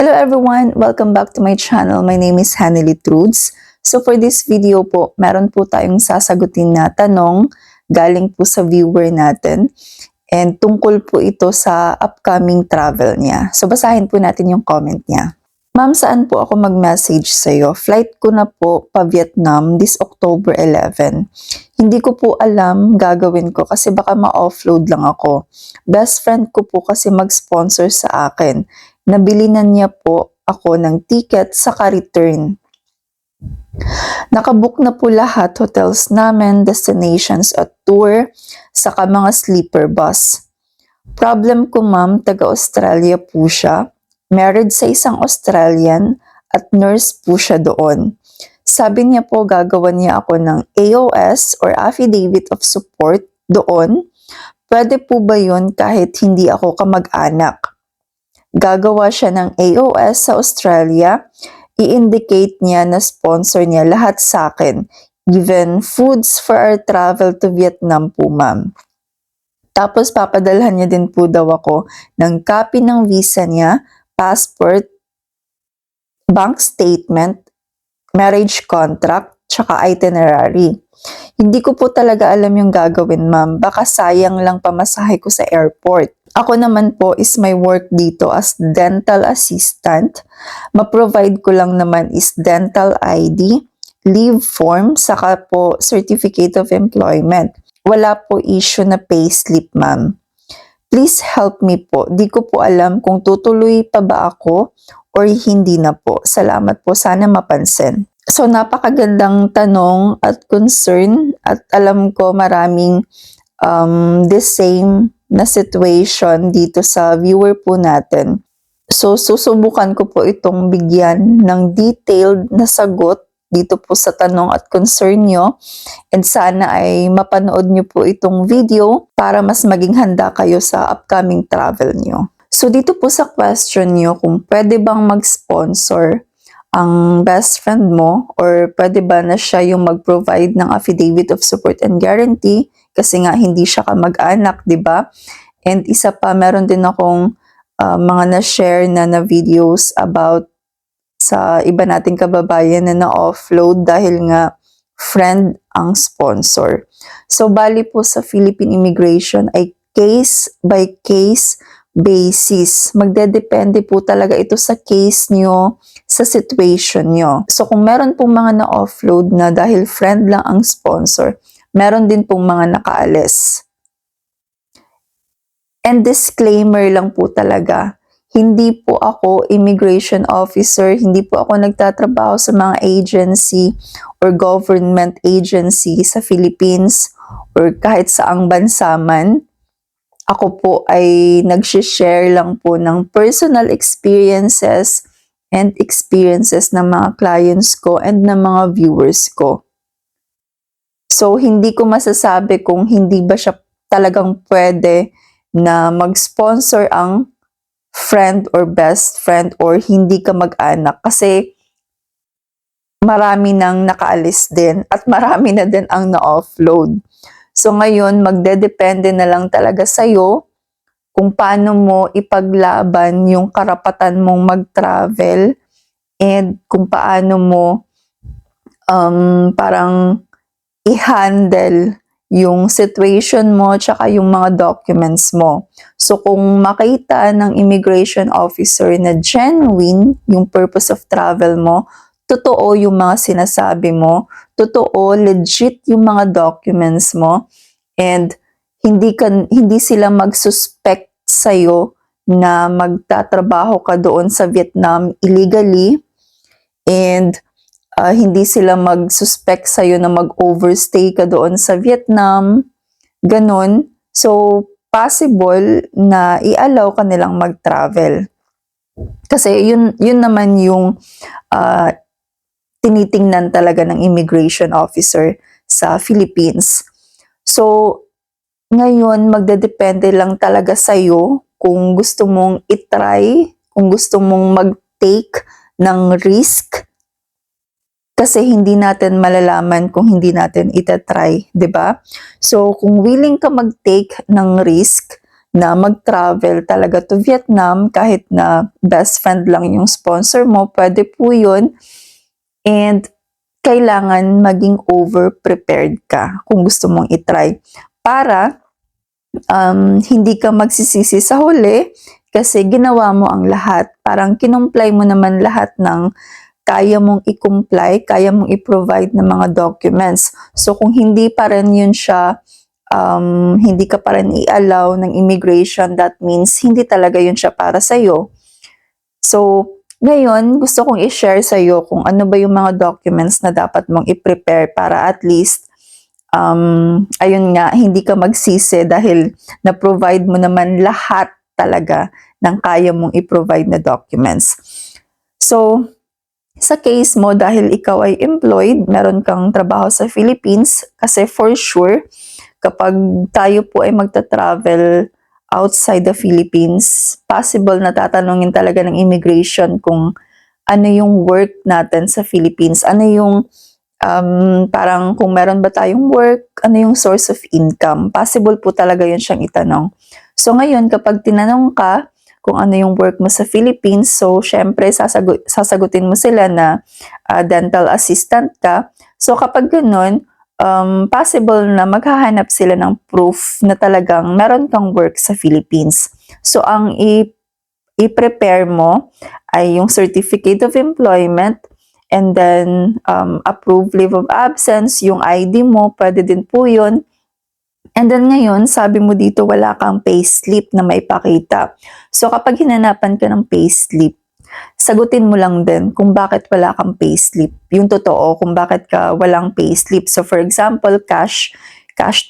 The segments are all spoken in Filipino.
Hello everyone! Welcome back to my channel. My name is Hannely Trudes. So for this video po, meron po tayong sasagutin na tanong galing po sa viewer natin. And tungkol po ito sa upcoming travel niya. So basahin po natin yung comment niya. Ma'am, saan po ako mag-message sa'yo? Flight ko na po pa Vietnam this October 11. Hindi ko po alam gagawin ko kasi baka ma-offload lang ako. Best friend ko po kasi mag-sponsor sa akin. Nabili na niya po ako ng ticket saka return. Nakabook na po lahat, hotels namin, destinations at tour, saka mga sleeper bus. Problem ko ma'am, taga-Australia po siya. Married sa isang Australian at nurse po siya doon. Sabi niya po gagawan niya ako ng AOS or Affidavit of Support doon. Pwede po ba yun kahit hindi ako kamag-anak? Gagawa siya ng AOS sa Australia, i-indicate niya na sponsor niya lahat sa akin, even foods for our travel to Vietnam po ma'am. Tapos papadalhan niya din po daw ako ng copy ng visa niya, passport, bank statement, marriage contract, tsaka itinerary. Hindi ko po talaga alam yung gagawin ma'am, baka sayang lang pamasahe ko sa airport. Ako naman po is my work dito as dental assistant. Ma-provide ko lang naman is dental ID, leave form, saka po certificate of employment. Wala po issue na payslip ma'am. Please help me po. Di ko po alam kung tutuloy pa ba ako or hindi na po. Salamat po. Sana mapansin. So napakagandang tanong at concern at alam ko maraming the same na situation dito sa viewer po natin. So, susubukan ko po itong bigyan ng detailed na sagot dito po sa tanong at concern nyo. And sana ay mapanood nyo po itong video para mas maging handa kayo sa upcoming travel nyo. So, dito po sa question nyo kung pwede bang mag-sponsor ang best friend mo or pwede ba na siya yung mag-provide ng affidavit of support and guarantee kasi nga hindi siya kamag-anak, di ba? And isa pa, meron din akong mga na-share na videos about sa iba nating kababayan na na-offload dahil nga friend ang sponsor. So, bali po sa Philippine Immigration ay case by case basis. Magdedepende po talaga ito sa case nyo, sa situation nyo. So, kung meron pong mga na-offload na dahil friend lang ang sponsor, meron din pong mga nakaalis. And disclaimer lang po talaga, hindi po ako immigration officer, hindi po ako nagtatrabaho sa mga agency or government agency sa Philippines or kahit saang bansa man. Ako po ay nag-share lang po ng personal experiences and experiences ng mga clients ko and ng mga viewers ko. So, hindi ko masasabi kung hindi ba siya talagang pwede na mag-sponsor ang friend or best friend or hindi ka mag-anak kasi marami nang nakaalis din at marami na din ang na-offload. So, ngayon, magdedepende na lang talaga sa'yo kung paano mo ipaglaban yung karapatan mong mag-travel and kung paano mo parang i-handle yung situation mo tsaka yung mga documents mo. So kung makita ng immigration officer na genuine yung purpose of travel mo, totoo yung mga sinasabi mo, totoo, legit yung mga documents mo, and hindi sila mag-suspect sa'yo na magtatrabaho ka doon sa Vietnam illegally, and hindi sila mag-suspect sa'yo na mag-overstay ka doon sa Vietnam, ganun. So, possible na i-allow ka nilang mag-travel. Kasi yun naman yung tinitingnan talaga ng immigration officer sa Philippines. So, ngayon, magdedepende lang talaga sa'yo kung gusto mong itry, kung gusto mong mag-take ng risk. Kasi hindi natin malalaman kung hindi natin itatry, di ba? So, kung willing ka mag-take ng risk na mag-travel talaga to Vietnam kahit na best friend lang yung sponsor mo, pwede po yun. And kailangan maging over-prepared ka kung gusto mong itry para hindi ka magsisisi sa huli kasi ginawa mo ang lahat. Parang kinumply mo naman lahat ng kaya mong i-comply, kaya mong i-provide ng mga documents. So kung hindi pa rin yun siya, hindi ka pa rin i-allow ng immigration, that means hindi talaga yun siya para sa'yo. So, ngayon, gusto kong i-share sa'yo kung ano ba yung mga documents na dapat mong i-prepare para at least, ayun nga, hindi ka magsisi dahil na-provide mo naman lahat talaga ng kaya mong i-provide na documents. So, sa case mo, dahil ikaw ay employed, meron kang trabaho sa Philippines, kasi for sure, kapag tayo po ay magta-travel outside the Philippines, possible na tatanungin talaga ng immigration kung ano yung work natin sa Philippines, ano yung parang kung meron ba tayong work, ano yung source of income. Possible po talaga yun siyang itanong. So ngayon, kapag tinanong ka kung ano yung work mo sa Philippines, so syempre sasagutin mo sila na dental assistant ka. So kapag ganun, possible na maghahanap sila ng proof na talagang meron kang work sa Philippines. So ang i-prepare mo ay yung certificate of employment, and then approved leave of absence, yung ID mo, pwede din po yun. And then ngayon, sabi mo dito wala kang payslip na maipakita. So kapag hinanapan ka ng payslip, sagutin mo lang din kung bakit wala kang payslip. Yung totoo, kung bakit ka walang payslip. So for example, cash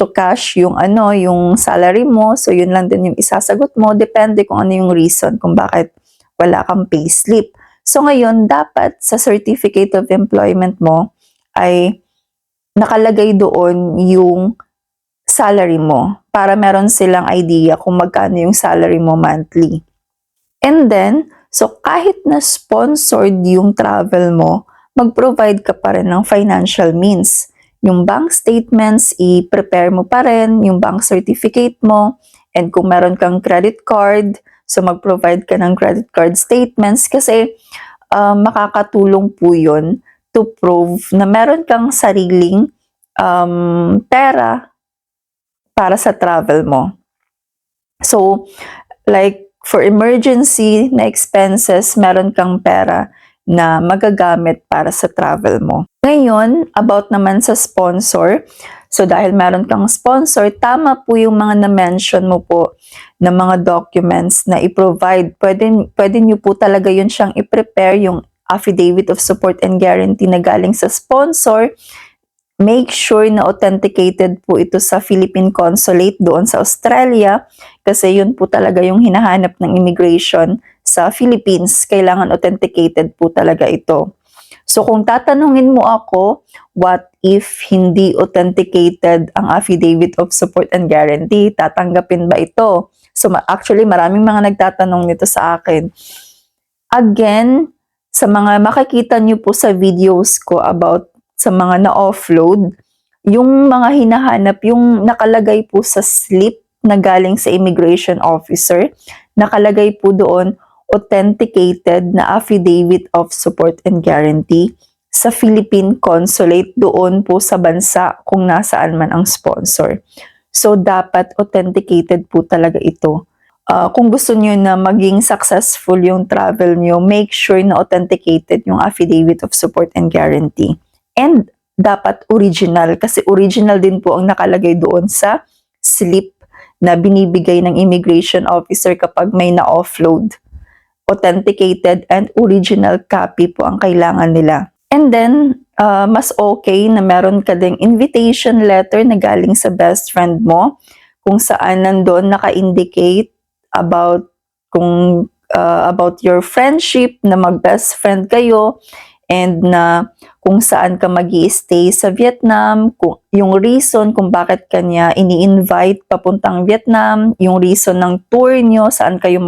to cash, yung yung salary mo. So yun lang din yung isasagot mo. Depende kung ano yung reason kung bakit wala kang payslip. So ngayon, dapat sa certificate of employment mo ay nakalagay doon yung salary mo para meron silang idea kung magkano yung salary mo monthly. And then, so kahit na sponsored yung travel mo, mag-provide ka pa rin ng financial means. Yung bank statements, i-prepare mo pa rin, yung bank certificate mo, and kung meron kang credit card, so mag-provide ka ng credit card statements kasi makakatulong po yun to prove na meron kang sariling pera para sa travel mo. So, like, for emergency na expenses, meron kang pera na magagamit para sa travel mo. Ngayon, about naman sa sponsor. So, dahil meron kang sponsor, tama po yung mga na-mention mo po na mga documents na i-provide. Pwede nyo po talaga yun siyang i-prepare, yung affidavit of support and guarantee na galing sa sponsor. Make sure na authenticated po ito sa Philippine Consulate doon sa Australia kasi yun po talaga yung hinahanap ng immigration sa Philippines. Kailangan authenticated po talaga ito. So kung tatanungin mo ako, what if hindi authenticated ang affidavit of support and guarantee? Tatanggapin ba ito? So actually maraming mga nagtatanong nito sa akin. Again, sa mga makikita nyo po sa videos ko about sa mga na-offload, yung mga hinahanap, yung nakalagay po sa slip na galing sa immigration officer, nakalagay po doon authenticated na affidavit of support and guarantee sa Philippine Consulate doon po sa bansa kung nasaan man ang sponsor. So, dapat authenticated po talaga ito. Kung gusto niyo na maging successful yung travel niyo, make sure na authenticated yung affidavit of support and guarantee. And dapat original kasi original din po ang nakalagay doon sa slip na binibigay ng immigration officer kapag may na-offload. Authenticated and original copy po ang kailangan nila. And then, mas okay na meron ka ding invitation letter na galing sa best friend mo kung saan nandun naka-indicate about your friendship, na mag-best friend kayo, and na kung saan ka mag-i-stay sa Vietnam, yung reason kung bakit kanya ini-invite papuntang Vietnam, yung reason ng tour nyo, saan kayo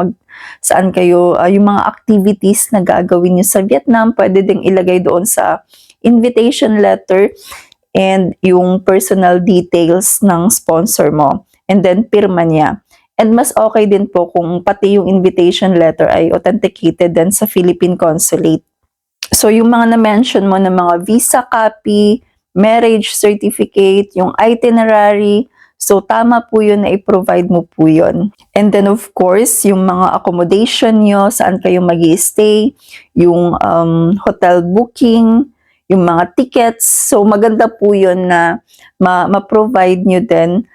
yung mga activities na gagawin nyo sa Vietnam, pwede ding ilagay doon sa invitation letter, and yung personal details ng sponsor mo, and then pirma niya. And mas okay din po kung pati yung invitation letter ay authenticated din sa Philippine Consulate. So yung mga na-mention mo na mga visa copy, marriage certificate, yung itinerary, so tama po yun na i-provide mo po yun. And then of course, yung mga accommodation nyo, saan kayo mag-i-stay, yung hotel booking, yung mga tickets. So maganda po yun na ma-provide nyo din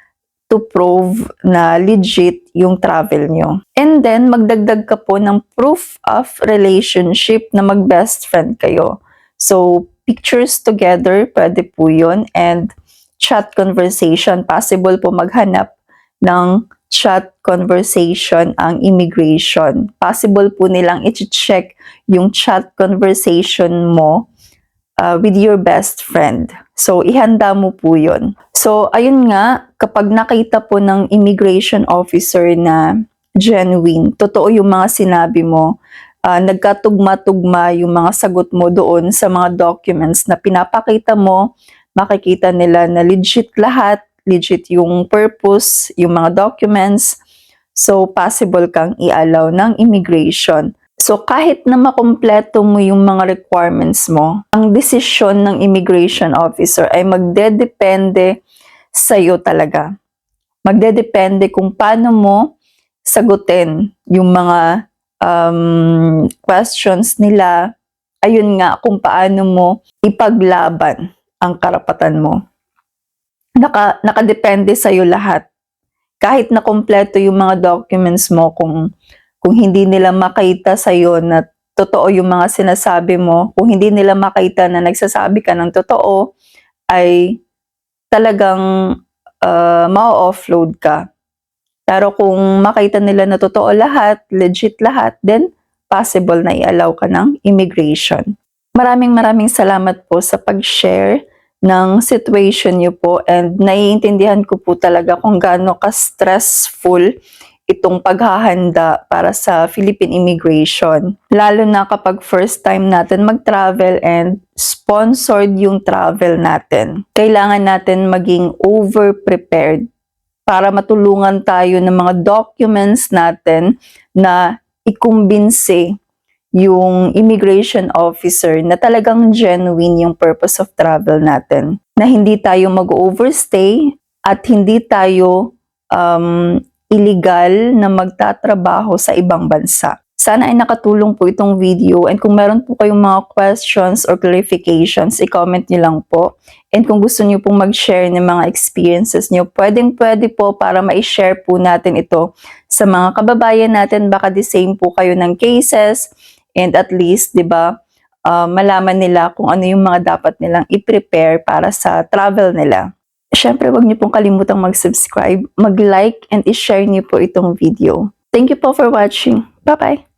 to prove na legit yung travel nyo. And then, magdagdag ka po ng proof of relationship na mag-best friend kayo. So, pictures together, pwede po yun. And chat conversation, possible po maghanap ng chat conversation ang immigration. Possible po nilang i-check yung chat conversation mo with your best friend. So, ihanda mo po yun. So, ayun nga, kapag nakita po ng immigration officer na genuine, totoo yung mga sinabi mo, nagkatugma-tugma yung mga sagot mo doon sa mga documents na pinapakita mo, makikita nila na legit lahat, legit yung purpose, yung mga documents, so possible kang i-allow ng immigration. So, kahit na makumpleto mo yung mga requirements mo, ang desisyon ng immigration officer ay magdedepende sa'yo talaga. Magdedepende kung paano mo sagutin yung mga questions nila. Ayun nga, kung paano mo ipaglaban ang karapatan mo. Nakadepende sa'yo lahat. Kahit na kumpleto yung mga documents mo, kung hindi nila makita sa'yo na totoo yung mga sinasabi mo, kung hindi nila makita na nagsasabi ka ng totoo, ay talagang ma-offload ka. Pero kung makita nila na totoo lahat, legit lahat, then possible na i-allow ka ng immigration. Maraming salamat po sa pag-share ng situation niyo po, and naiintindihan ko po talaga kung gaano ka-stressful itong paghahanda para sa Philippine immigration. Lalo na kapag first time natin mag-travel and sponsored yung travel natin. Kailangan natin maging over-prepared para matulungan tayo ng mga documents natin na ikumbinse yung immigration officer na talagang genuine yung purpose of travel natin. Na hindi tayo mag-overstay at hindi tayo illegal na magtatrabaho sa ibang bansa. Sana ay nakatulong po itong video, and kung meron po kayong mga questions or clarifications, i-comment nyo lang po. And kung gusto nyo pong mag-share ng mga experiences nyo, pwede po para ma-share po natin ito sa mga kababayan natin. Baka the same po kayo ng cases, and at least, di ba, malaman nila kung ano yung mga dapat nilang i-prepare para sa travel nila. Siyempre, huwag niyo pong kalimutang mag-subscribe, mag-like, and i-share niyo po itong video. Thank you po for watching. Bye-bye!